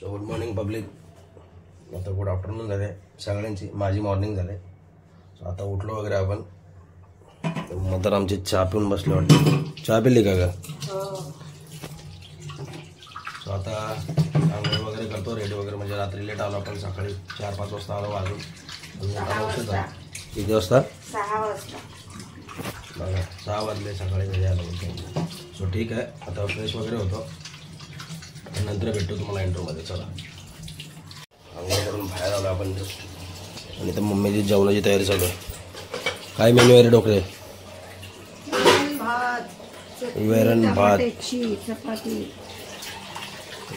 So good morning public. आता good afternoon झाले सगळ्यांची, माझी मॉर्निंग झाले. सो आता उठलो वगैरे आपण. मदर आमची चहा पिऊन बसले वाटते. चहा पिली का? सो आता आंघोळ वगैरे करतो, रेडी वगैरे, म्हणजे रात्री लेट आलो आपण, सकाळी 4-5 वाजता आलो वाजून. किती वाजता? 6 वाजता. बघा 6 वाजले सकाळी घरी आलो. सो ठीक आहे, आता फ्रेश वगैरे होतो, नंतर भेटतो तुम्हाला इंट्रोमध्ये. चला आंघोळ करून बाहेर आलो आपण आणि तर मम्मीची जेवणाची तयारी चालू आहे. काय मेन्यू आहे रे डोकरे? वरण भात चपाती.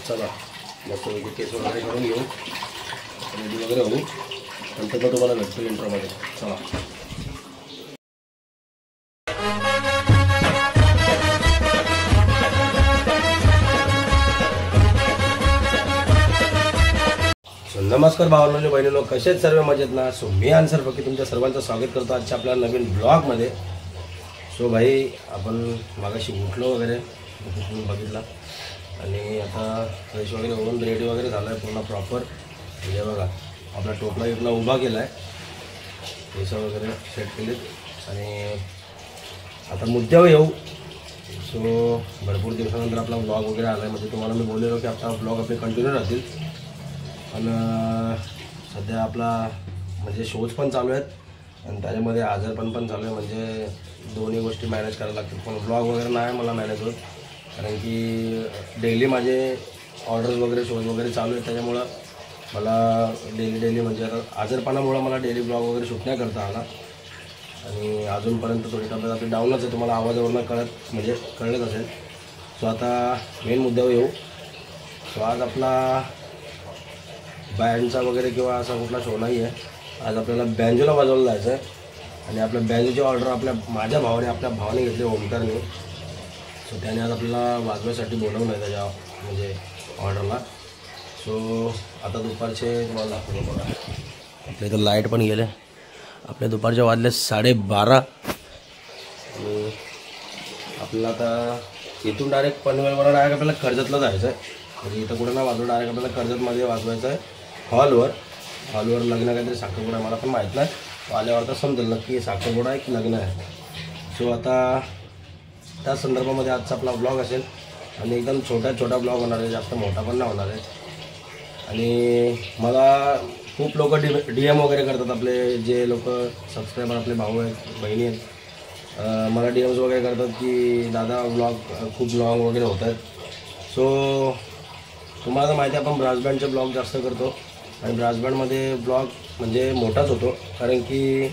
चला मस्त केस वगैरे करून घेऊ, रेडी वगैरे होऊ, नंतर मग तुम्हाला भेटतो इंट्रोमध्ये. चला. नमस्कार भावांनो बहिणींनो, कसे आहेत सर्व? मजेत ना? सो मी अन्सर फकीर तुमच्या सर्वांचं स्वागत करतो आजच्या आपल्या नवीन ब्लॉगमध्ये. सो भाई आपण मागाशी उठलो वगैरे, बघितला आणि आता फ्रेश वगैरे होऊन रेडी वगैरे झाला आहे पूर्ण प्रॉपर. म्हणजे बघा आपला टोपला इथला उभा केला आहे, पैसा वगैरे सेट केलेत आणि आता मुद्द्यावर येऊ. सो भरपूर दिवसानंतर आपला ब्लॉग वगैरे आला आहे, म्हणजे तुम्हाला मी बोललेलो की आपला ब्लॉग आपले कंटिन्यू राहतील. पण सध्या आपला म्हणजे शोज पण चालू आहेत आणि त्याच्यामध्ये आजारपण पण चालू आहे, म्हणजे दोन्ही गोष्टी मॅनेज करायला लागतात. पण ब्लॉग वगैरे नाही मला मॅनेज होत, कारण की डेली माझे ऑर्डर्स वगैरे शोज वगैरे चालू आहेत. त्याच्यामुळं मला डेली म्हणजे आता आजारपणामुळं मला डेली ब्लॉग वगैरे शूट नाही करता आला आणि अजूनपर्यंत थोडी तब्येत आपली डाऊनच आहे, तुम्हाला आवाजावरून कळत असेल. सो आता मेन मुद्द्यावर येऊ. सो आज आपला बँडचा वगैरे किंवा असा कुठला शो नाही आहे. आज आपल्याला बँजोला वाजवायला जायचं आहे आणि आपल्या बँजोची ऑर्डर माझ्या भावाने घेतली, ओमकारने. सो त्याने आज आपल्याला वाजवायसाठी बोलवलं आहे त्याच्या म्हणजे ऑर्डरला. सो आता दुपारचे तुम्हाला दाखवतो बघा. आपल्या इथं लाईट पण गेले, आपल्या दुपारच्या वाजले 12:30 आणि आपल्याला आता इथून डायरेक्ट पनवेलवर डायरेक्ट आपल्याला कर्जतला जायचं आहे. म्हणजे इथं कुठं ना वाजवून डायरेक्ट आपल्याला कर्जतमध्ये वाजवायचं आहे. हॉलवर लग्न काहीतरी साखरपुडा आहे, मला पण माहीत नाही. आल्यावर तर समजेल नक्की साखरपुडा आहे की लग्न आहे. सो आता त्या संदर्भामध्ये आजचा आपला ब्लॉग असेल आणि एकदम छोटा ब्लॉग होणार आहे, जास्त मोठा पण नाही होणार आहे. आणि मला खूप लोक DM वगैरे करतात, आपले जे लोक सबस्क्रायबर आपले भाऊ आहेत बहिणी आहेत, मला DMs वगैरे करतात की दादा ब्लॉग खूप लॉंग वगैरे होत आहेत. सो तुम्हाला तर माहिती आहे आपण ब्रास बँडचे ब्लॉग जास्त करतो आणि ब्रास बँडमध्ये ब्लॉग म्हणजे मोठाच होतो, कारण की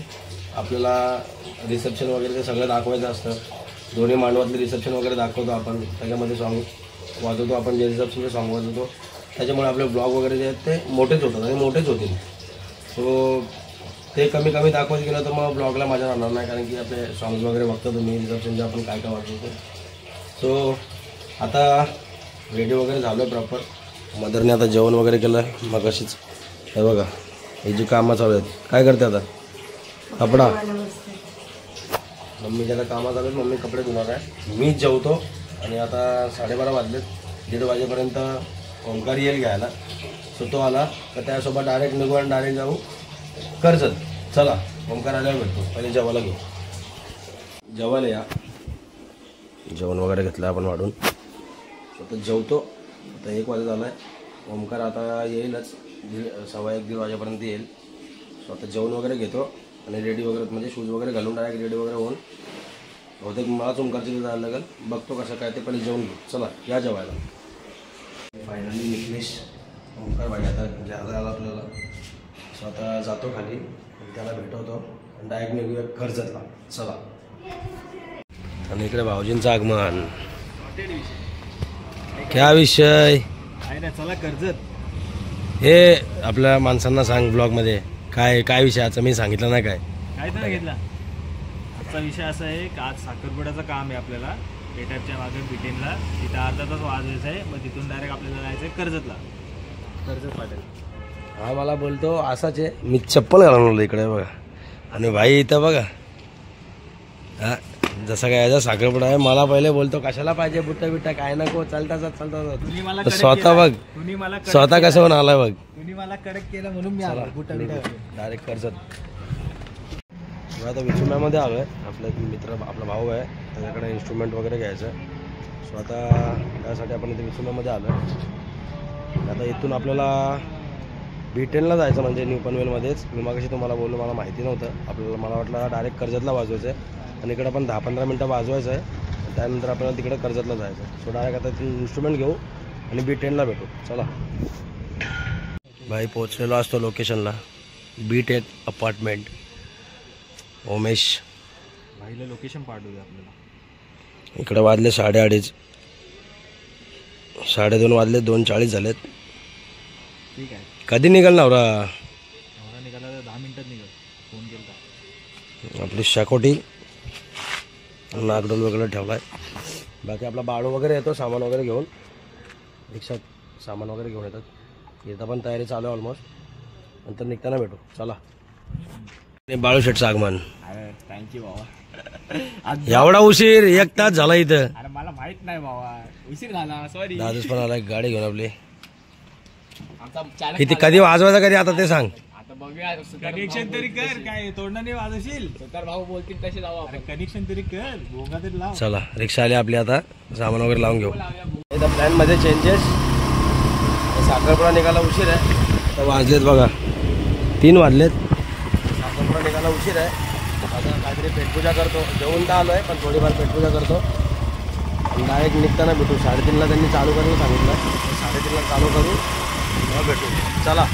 आपल्याला रिसेप्शन वगैरे ते सगळं दाखवायचं असतं. दोन्ही मांडवातले रिसेप्शन वगैरे दाखवतो आपण, त्याच्यामध्ये सॉन्ग वाजवतो आपण, जे रिसेप्शनचे सॉन्ग वाजवतो. त्याच्यामुळे आपले ब्लॉग वगैरे जे आहेत ते मोठेच होतात आणि मोठेच होतील. सो ते कमी दाखवत गेलं तर मग ब्लॉगला मजा राहणार नाही, कारण की आपले सॉंग्स वगैरे बघतो तुम्ही रिसेप्शनचे आपण काय वाजवतो. सो आता रेडी वगैरे झालो आहे प्रॉपर. मदरने आता जेवण वगैरे केलं मग अशीच. हे बघा हे जी कामं चालू आहेत. काय करते आता? कपडा. मम्मीच्या आता कामं चालू आहेत, मम्मी कपडे धुणार आहे. मी जेवतो आणि आता 12:30 वाजलेत. 1:30 वाजेपर्यंत ओंकार येईल घ्यायला. सो तो आला तर त्यासोबत डायरेक्ट निघू आणि डायरेक्ट जाऊ कर्जत. चला ओंकार आल्यावर भेटतो, पहिले जेवायला घेऊ. जेवायला या. जेवण वगैरे घेतलं आपण वाढून. आता जेवतो. आता 1 वाजता झाला आहे. ओमकार आता येईलच, 1:15 वाजेपर्यंत येईल. सो आता जेवण वगैरे घेतो आणि रेडी वगैरे म्हणजे शूज वगैरे घालून डायरेक्ट रेडी वगैरे होऊन बहुतेक मलाच ओमकारच्या तिथे जायला लागेल. बघतो कसं काय ते, पहिले जेवण घेऊ. चला या जेवायला. फायनली निघलेश ओमकार भाई आता घ्यायला आला आपल्याला. सो आता जातो खाली, त्याला भेटवतो आणि डायरेक्ट निघूया कर्जतला. चला. आणि इकडे भाऊजींचं आगमन. क्या विषय? चला कर्जत. हे आपल्या माणसांना सांग ब्लॉगमध्ये काय विषयाचं. मी सांगितलं नाही काय तर सांगितलं. आजचा विषय असा आहे की आज साखरपुड्याचं काम आहे आपल्याला पेटरच्या मागे बिटेनला. तिथं अर्धा तास वाजवायचं आहे, मग तिथून डायरेक्ट आपल्याला जायचं आहे कर्जतला. कर्जत पाटील हा मला बोलतो असाच आहे. मी चप्पल घालून इकडे बघा आणि भाई इथं बघा. हा जसं काय याचा साखरपुडा आहे मला पहिले बोलतो कशाला पाहिजे बुट्टा बिट्टा काय नको चालता तुम्ही मला तर कडक स्वतः केलं. बघ तुम्ही मला कडक स्वतः केलं. कसं होऊन आलाय बघ तुम्ही मला कडक केलं म्हणून मी आलो बुटा बिटा घालून. डायरेक्ट कर्जत आता विचुम्यामध्ये आलो आहे आपला एक मित्र आपला भाऊ आहे त्याच्याकडे इन्स्ट्रुमेंट वगैरे घ्यायचं आहे सो आता त्यासाठी आपण इथे विचुम्यामध्ये आलो आहे आता इथून आपल्याला B10ला जायचं म्हणजे न्यू पनवेलमध्येच मी मागाशी तुम्हाला बोललो मला माहिती नव्हतं आपल्याला मला वाटलं डायरेक्ट कर्जतला वाजवायचं आहे आणि इकडे आपण 10-15 मिनटं वाजवायचं आहे त्यानंतर आपल्याला तिकडे कर्जतला जायचं आहे सो डायरेक्ट आता तिथून इन्स्ट्रुमेंट घेऊ आणि B10ला भेटू चला भाई पोहोचलेलो असतो लोकेशनला B10 अपार्टमेंट उमेश भाईला लोकेशन पाठवूया आपल्याला इकडे वाजले 2:30 2:30 वाजले 2:40 झालेत ठीक आहे कधी निघाल नवरा नवरा निघाला तर 10 मिनिटात निघाल फोन केला आपली शाकोटी नागडोल वगैरे ठेवलाय बाकी आपला बाळू वगैरे येतो सामान वगैरे घेऊन रिक्षात सामान वगैरे घेऊन येतात येता पण तयारी चालू आहे ऑलमोस्ट नंतर निघताना भेटू चला बाळू शेठचं आगमन अरे थँक्यू बाबा एवढा उशीर 1 तास झाला इथं अरे मला माहित नाही बाबा उशीर झाला सॉरी दादूच पण आला गाडी घेऊन आपली आमचा चालक किती कधी वाजवायचं कधी आता ते सांग आता बघूया कनेक्शन तरी कर काय तोडणं नाही वाजवशील तर भाऊ बोलतील तसे जाऊ आपण कनेक्शन तरी कर भोगा तरी लाव चला रिक्षा आली आपली आता सामान वगैरे लावून घेऊ इथं प्लॅनमध्ये चेंजेस साखरपुडा निघाला उशीर आहे तर वाजलेत बघा 3 वाजलेत साखरपुडा निघाला उशीर आहे आता काहीतरी पेटपूजा करतो जेवून तर आलो आहे पण थोडीफार पेटपूजा करतो आणि डायरेक्ट निघताना भेटू 3:30ला त्यांनी चालू करायला सांगितलं 3:30ला चालू करू मग भेटू चला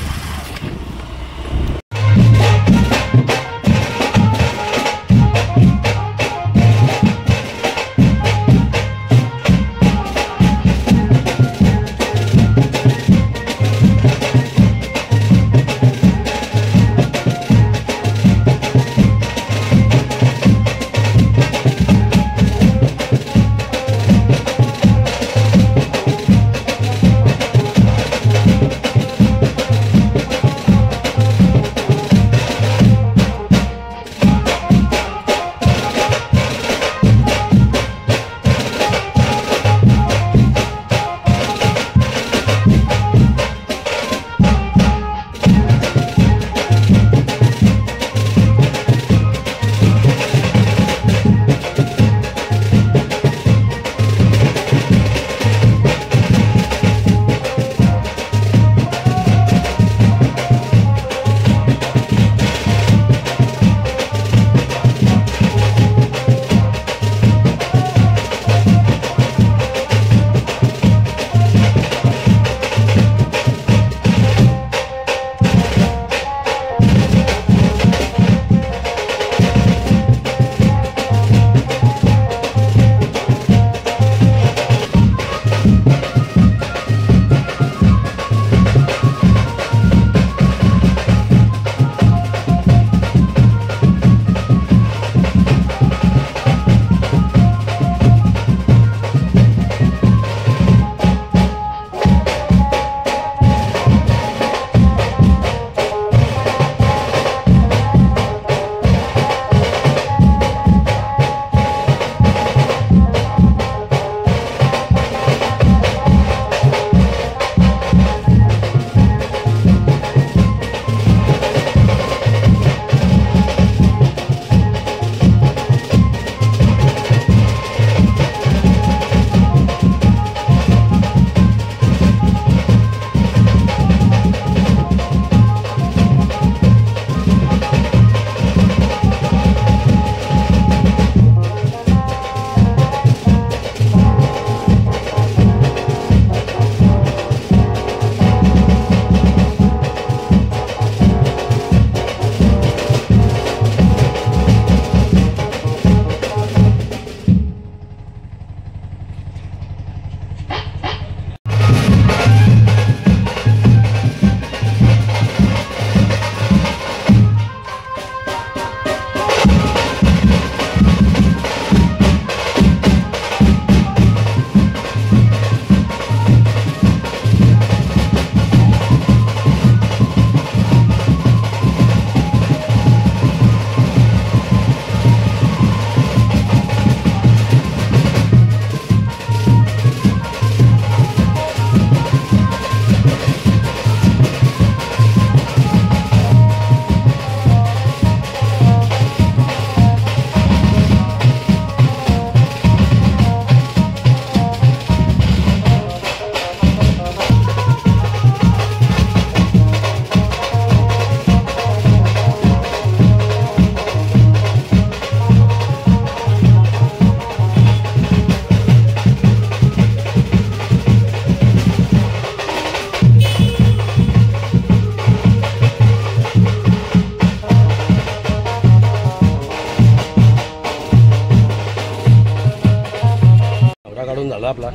आपला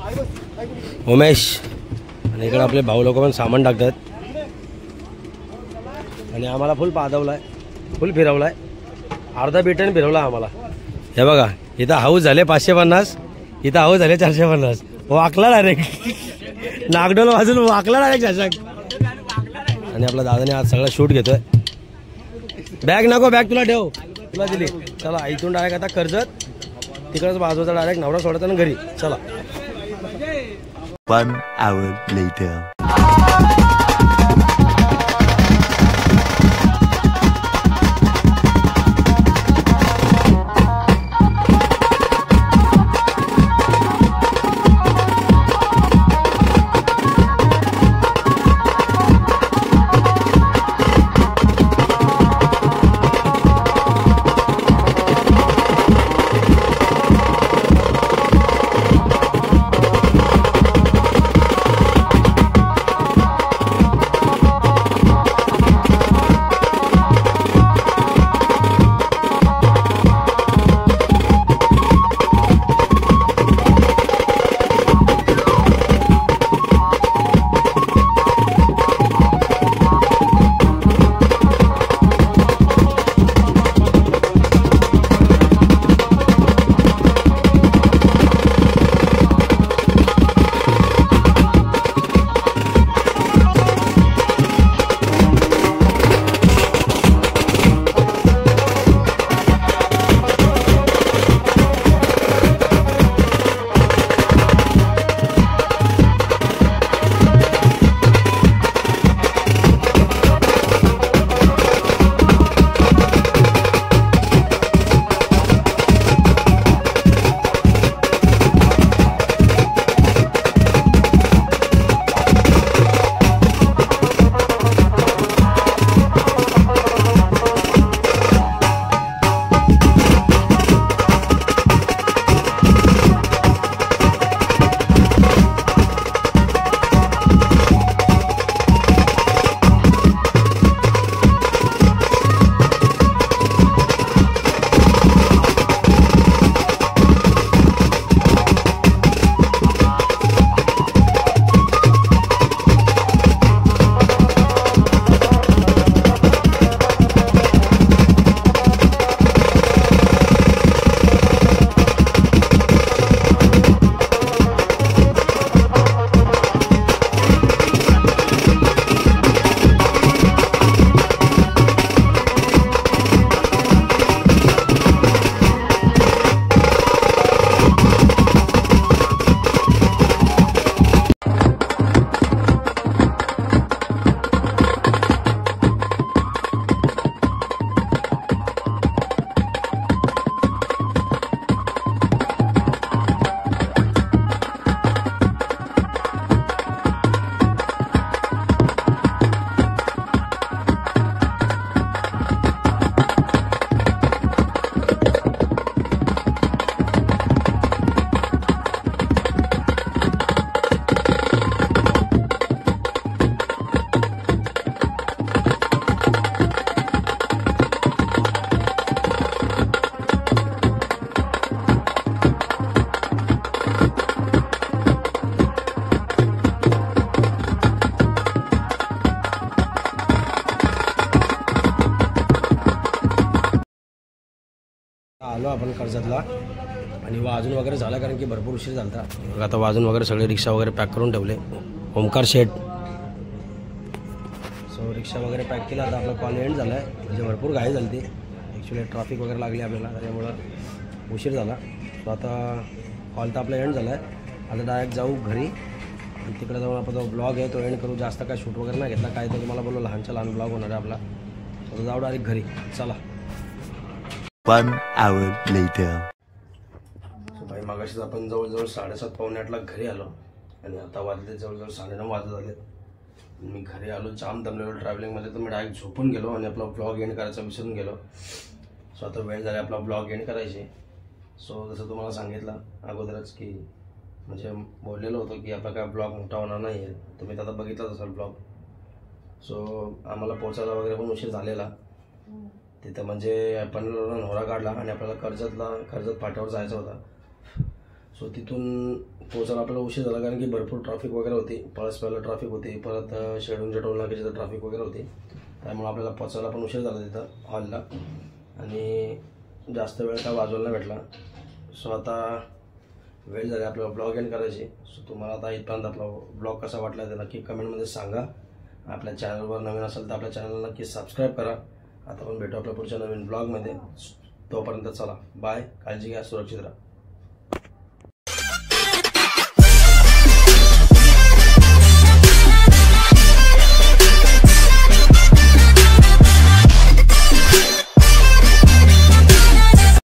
उमेश आणि इकडे आपले भाऊ लोक पण सामान टाकतात आणि आम्हाला फुल पादवलाय, फुल फिरवलाय, अर्धा बिटन फिरवला आम्हाला. हे बघा इथं हाऊस झाले 550, इथं हाऊस झाले 450. वाकला डायरेक्ट नागडोल वाजून वाकला डायरेक्ट शशांक. आणि आपला दादाने आज सगळा शूट घेतोय. बॅग नको, बॅग तुला ठेव, तुला दिली. चला इथून डायरेक्ट आता कर्जत, तिकडच बाजूचा डायरेक्ट नवरा सोडायचा ना घरी. चला. 1 hour later. आलो आपण कर्जतला आणि वाजून वगैरे झाला कारण की भरपूर उशीर झाला. आता वाजून वगैरे सगळे रिक्षा वगैरे पॅक करून ठेवले. ओमकार शेठ सो रिक्षा वगैरे पॅक केला. आता आपला कॉल एंड झाला आहे म्हणजे भरपूर घाई झाली ती ॲक्च्युली ट्रॅफिक वगैरे लागली आपल्याला त्याच्यामुळं उशीर झाला. सो आता कॉल तर आपला एंड झाला आहे. आता डायरेक्ट जाऊ घरी आणि तिकडे जाऊन आपण जो ब्लॉग आहे तो एंड करू. जास्त काय शूट वगैरे नाही घेतला काय तर तुम्हाला बोललो लहानच्या लहान ब्लॉग होणार आहे आपला. तर जाऊ डायरेक्ट घरी. चला. 1 hour later. सो भाई मागाशीच आपण जवळजवळ 7:30 पावणे 8ला घरी आलो आणि आता वाजले जवळजवळ 9:30 वाजत आले. मी घरी आलो जाम दमलेलो ट्रॅव्हलिंगमध्ये तर मी डायरेक्ट झोपून गेलो आणि आपला ब्लॉग एंड करायचा विसरून गेलो. सो आता वेळ झाला आपला ब्लॉग एंड करायचे. सो जसं तुम्हाला सांगितलं अगोदरच की म्हणजे बोललेलो होतो की आपला काय ब्लॉग मोठा होणार नाही आहे. तुम्ही आता बघितलाच असाल ब्लॉग. सो आम्हाला पोचायला वगैरे पण उशीर झालेला तिथं म्हणजे आपण नोरा काढला आणि आपल्याला कर्जत फाट्यावर जायचं होता. सो तिथून पोहोचायला आपल्याला उशीर झाला कारण की भरपूर ट्रॅफिक वगैरे होती. पळसप्याला ट्रॅफिक होती, परत शेडूनच्या टोल नाक्याची ट्रॅफिक वगैरे होती. त्यामुळे आपल्याला पोचायला पण उशीर झाला तिथं हॉलला आणि जास्त वेळ काय वाजवायला नाही भेटला. सो आता वेळ झाली आपल्याला ब्लॉग एंड करायची. सो तुम्हाला आता इथपर्यंत आपला ब्लॉग कसा वाटला ते नक्की कमेंटमध्ये सांगा. आपल्या चॅनलवर नवीन असेल तर आपल्या चॅनलला नक्की सबस्क्राईब करा. आता पण भेटू आपल्या पुढच्या नवीन ब्लॉगमध्ये. तोपर्यंत चला बाय, काळजी घ्या, सुरक्षित राहा.